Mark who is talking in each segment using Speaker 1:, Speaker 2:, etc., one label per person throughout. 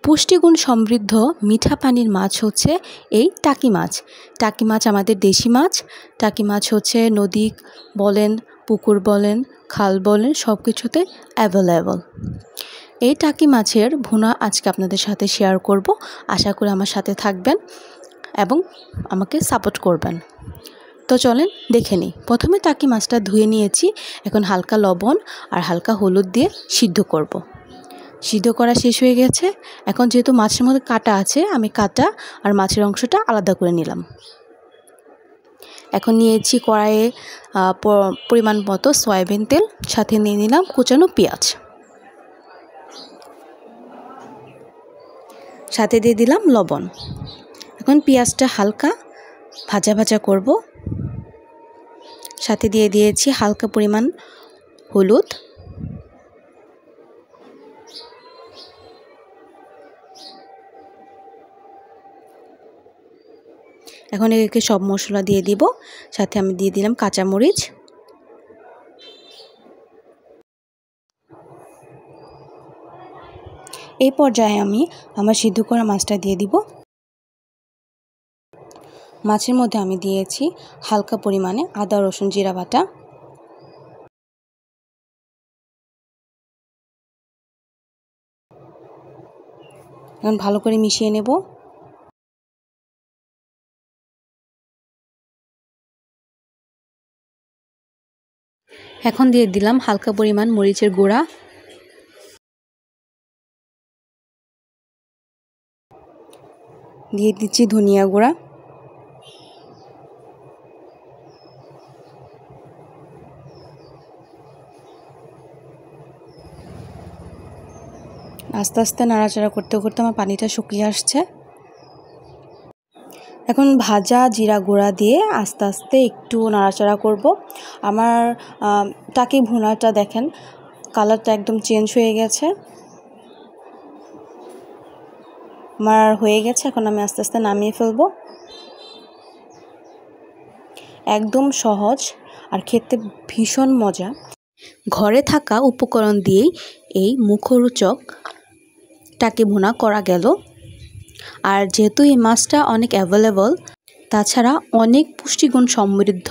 Speaker 1: পুষ্টিগুণ সমৃদ্ধ মিঠা পানির মাছ হচ্ছে এই টাকি মাছ। টাকি মাছ আমাদের দেশি মাছ। টাকি মাছ হচ্ছে নদী বলেন, পুকুর বলেন, খাল বলেন, সব কিছুতে অ্যাভেলেবল। এই টাকি মাছের ভুনা আজকে আপনাদের সাথে শেয়ার করব। আশা করি আমার সাথে থাকবেন এবং আমাকে সাপোর্ট করবেন। তো চলেন দেখে নিই। প্রথমে টাকি মাছটা ধুয়ে নিয়েছি। এখন হালকা লবণ আর হালকা হলুদ দিয়ে সিদ্ধ করব। সিদ্ধ করা শেষ হয়ে গেছে। এখন যেহেতু মাছের মধ্যে কাঁটা আছে, আমি কাঁটা আর মাছের অংশটা আলাদা করে নিলাম। এখন নিয়েছি কড়াইয়ে পরিমাণ মতো সয়াবিন তেল, সাথে নিয়ে নিলাম কুচানো পেঁয়াজ, সাথে দিয়ে দিলাম লবণ। এখন পেঁয়াজটা হালকা ভাজা ভাজা করব। সাথে দিয়ে দিয়েছি হালকা পরিমাণ হলুদ, এখন একে সব মশলা দিয়ে দিব। সাথে আমি দিয়ে দিলাম কাঁচামরিচ, এই পর্যায়ে আমি আমার সিদ্ধ করা মাছটা দিয়ে দিব। মাছের মধ্যে আমি দিয়েছি হালকা পরিমাণে আদা রসুন জিরা বাটা, এখন ভালো করে মিশিয়ে নেব। এখন দিয়ে দিলাম হালকা পরিমাণ মরিচের গুঁড়া, দিয়ে দিচ্ছি ধনিয়া গুঁড়া, আস্তে আস্তে নাড়াচাড়া করতে করতে আমার পানিটা শুকিয়ে আসছে। এখন ভাজা জিরা গুঁড়া দিয়ে আস্তে আস্তে একটু নাড়াচাড়া করব। আমার টাকি ভুনাটা দেখেন কালারটা একদম চেঞ্জ হয়ে গেছে, আমার হয়ে গেছে। এখন আমি আস্তে আস্তে নামিয়ে ফেলব। একদম সহজ আর খেতে ভীষণ মজা। ঘরে থাকা উপকরণ দিয়েই এই মুখরোচক টাকি ভুনা করা গেল। আর যেহেতু এই মাছটা অনেক অ্যাভেলেবল, তাছাড়া অনেক পুষ্টিগুণ সমৃদ্ধ,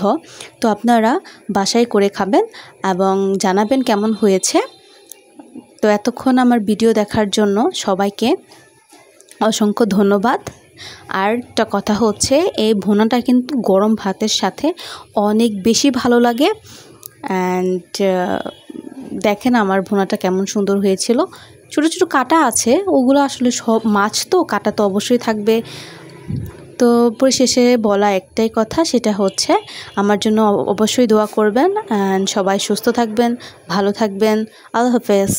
Speaker 1: তো আপনারা বাসায় করে খাবেন এবং জানাবেন কেমন হয়েছে। তো এতক্ষণ আমার ভিডিও দেখার জন্য সবাইকে অসংখ্য ধন্যবাদ। আর একটা কথা হচ্ছে, এই ভুনাটা কিন্তু গরম ভাতের সাথে অনেক বেশি ভালো লাগে। অ্যান্ড দেখেন আমার ভুনাটা কেমন সুন্দর হয়েছিল। ছোটো ছোটো কাঁটা আছে, ওগুলো আসলে সব মাছ তো কাঁটা তো অবশ্যই থাকবে। তো পরিশেষে বলা একটাই কথা, সেটা হচ্ছে আমার জন্য অবশ্যই দোয়া করবেন। অ্যান্ড সবাই সুস্থ থাকবেন, ভালো থাকবেন। আল্লাহ হাফেজ।